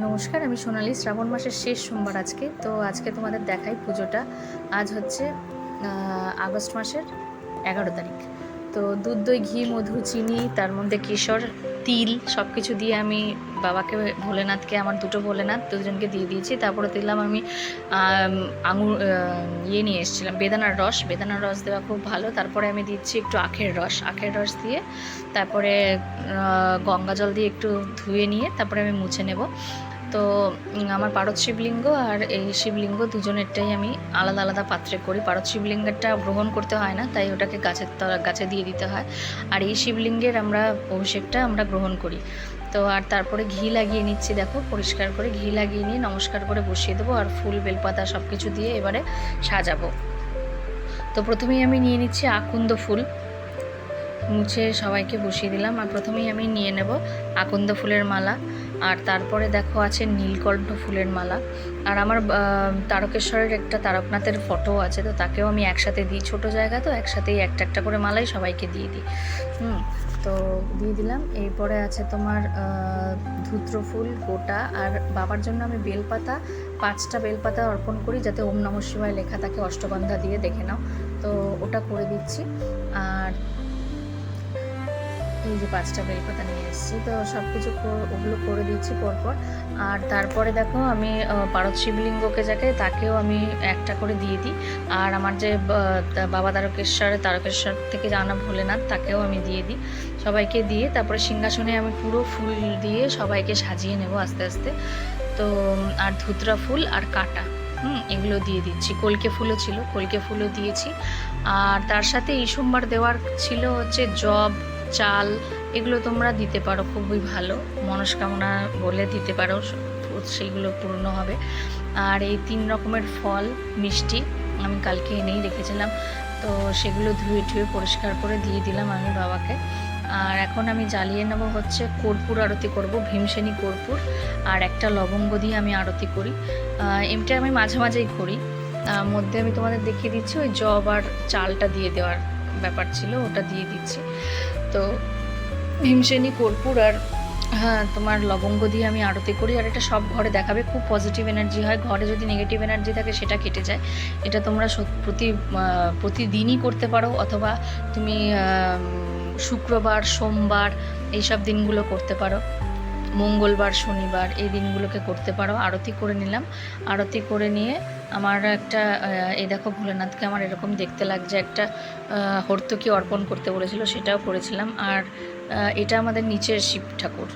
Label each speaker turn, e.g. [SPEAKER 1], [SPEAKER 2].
[SPEAKER 1] নমস্কার, আমি সোনালি। শ্রাবণ মাসের শেষ সোমবার আজকে। তো আজকে তোমাদের দেখাই পুজোটা। আজ হচ্ছে আগস্ট মাসের 11 তারিখ। তো দুধ, দই, ঘি, মধু, চিনি, তার মধ্যে কেশর, তিল সব কিছু দিয়ে আমি বাবাকে, ভোলেনাথকে, আমার দুটো ভোলেনাথ দুজনকে দিয়ে দিয়েছি। তারপরে দিলাম আমি আঙুর নিয়ে এসেছিলাম বেদানার রস দেওয়া খুব ভালো। তারপরে আমি দিচ্ছি একটু আখের রস দিয়ে, তারপরে গঙ্গা জল দিয়ে একটু ধুয়ে নিয়ে তারপরে আমি মুছে নেব। তো আমার পারদ শিবলিঙ্গ আর এই শিবলিঙ্গ দুজনেরটাই আমি আলাদা আলাদা পাত্রে করি। পারদ শিবলিঙ্গেরটা গ্রহণ করতে হয় না, তাই ওটাকে গাছে দিয়ে দিতে হয়। আর এই শিবলিঙ্গের অভিষেকটা আমরা গ্রহণ করি। তো আর তারপরে ঘি লাগিয়ে নিচ্ছি, দেখো পরিষ্কার করে ঘি লাগিয়ে নিয়ে নমস্কার করে বসিয়ে দেবো। আর ফুল বেলপাতা সব কিছু দিয়ে এবারে সাজাবো। তো প্রথমেই আমি নিয়ে নিচ্ছি আকন্দ ফুল, মুছে সবাইকে বসিয়ে দিলাম। আর প্রথমেই আমি নিয়ে নেব আকন্দ ফুলের মালা। আর তারপরে দেখো আছে নীলকণ্ঠ ফুলের মালা। আর আমার তারকেশ্বরের একটা তারকনাথের ফটো আছে, তো তাকেও আমি একসাথে দিই। ছোট জায়গা তো একসাথেই একটা একটা করে মালাই সবাইকে দিয়ে দিই। তো দিয়ে দিলাম। এরপরে আছে তোমার ধূত্র ফুল গোটা। আর বাবার জন্য আমি বেলপাতা 5টা বেলপাতা অর্পণ করি, যাতে ওম নমঃ শিবায় লেখা থাকে অষ্টগন্ধা দিয়ে, দেখে নাও। তো ওটা করে দিচ্ছি। আর এই যে 5টা বেলপাতা নিয়ে এসেছি, তো সব কিছু ওগুলো করে দিচ্ছি পরপর। আর তারপরে দেখো আমি পারদ শিবলিঙ্গকে যাকে তাকেও আমি একটা করে দিয়ে দিই। আর আমার যে বাবা তারকেশ্বর থেকে আনা ভোলেনাথ, তাকেও আমি দিয়ে দিই। সবাইকে দিয়ে তারপরে সিংহাসনে আমি পুরো ফুল দিয়ে সবাইকে সাজিয়ে নেব আস্তে আস্তে। তো আর ধুতরা ফুল আর কাটা এগুলো দিয়ে দিচ্ছি। কলকে ফুলও ছিল, কলকে ফুলও দিয়েছি। আর তার সাথে এই সোমবার দেওয়ার ছিল হচ্ছে জব, চাল, এগুলো তোমরা দিতে পারো, খুবই ভালো। মনস্কামনা বলে দিতে পারো, সেইগুলো পূর্ণ হবে। আর এই 3 রকমের ফল মিষ্টি আমি কালকে এনেই রেখেছিলাম, তো সেগুলো ধুয়ে ঠুয়ে পরিষ্কার করে দিয়ে দিলাম আমি বাবাকে। আর এখন আমি জ্বালিয়ে নেব হচ্ছে কর্পূর আরতি করব, ভীমসেনী কর্পূর। আর একটা লবঙ্গ দিয়ে আমি আরতি করি। এমটা আমি মাঝে মাঝেই করি। মধ্যে আমি তোমাদের দেখিয়ে দিচ্ছি ওই জব আর চালটা দিয়ে দেওয়ার ব্যাপার ছিল, ওটা দিয়ে দিচ্ছি। তো ভীমসেনী কর্পূর আর তোমার লবঙ্গ দিয়ে আমি আরতি করি। আর এটা সব ঘরে দেখাবে, খুব পজিটিভ এনার্জি হয়। ঘরে যদি নেগেটিভ এনার্জি থাকে সেটা কেটে যায়। এটা তোমরা প্রতিদিনই করতে পারো, অথবা তুমি শুক্রবার, সোমবার এইসব দিনগুলো করতে পারো, মঙ্গলবার, শনিবার এই দিনগুলোকে করতে পারো। আরতি করে নিলাম। আরতি করে নিয়ে আমার একটা এই দেখো ভোলেনাথকে আমার এরকম দেখতে লাগছে, একটা হর্তুকি অর্পণ করতে বলেছিল, সেটাও করেছিলাম। আর এটা আমাদের নিচের শিব ঠাকুর।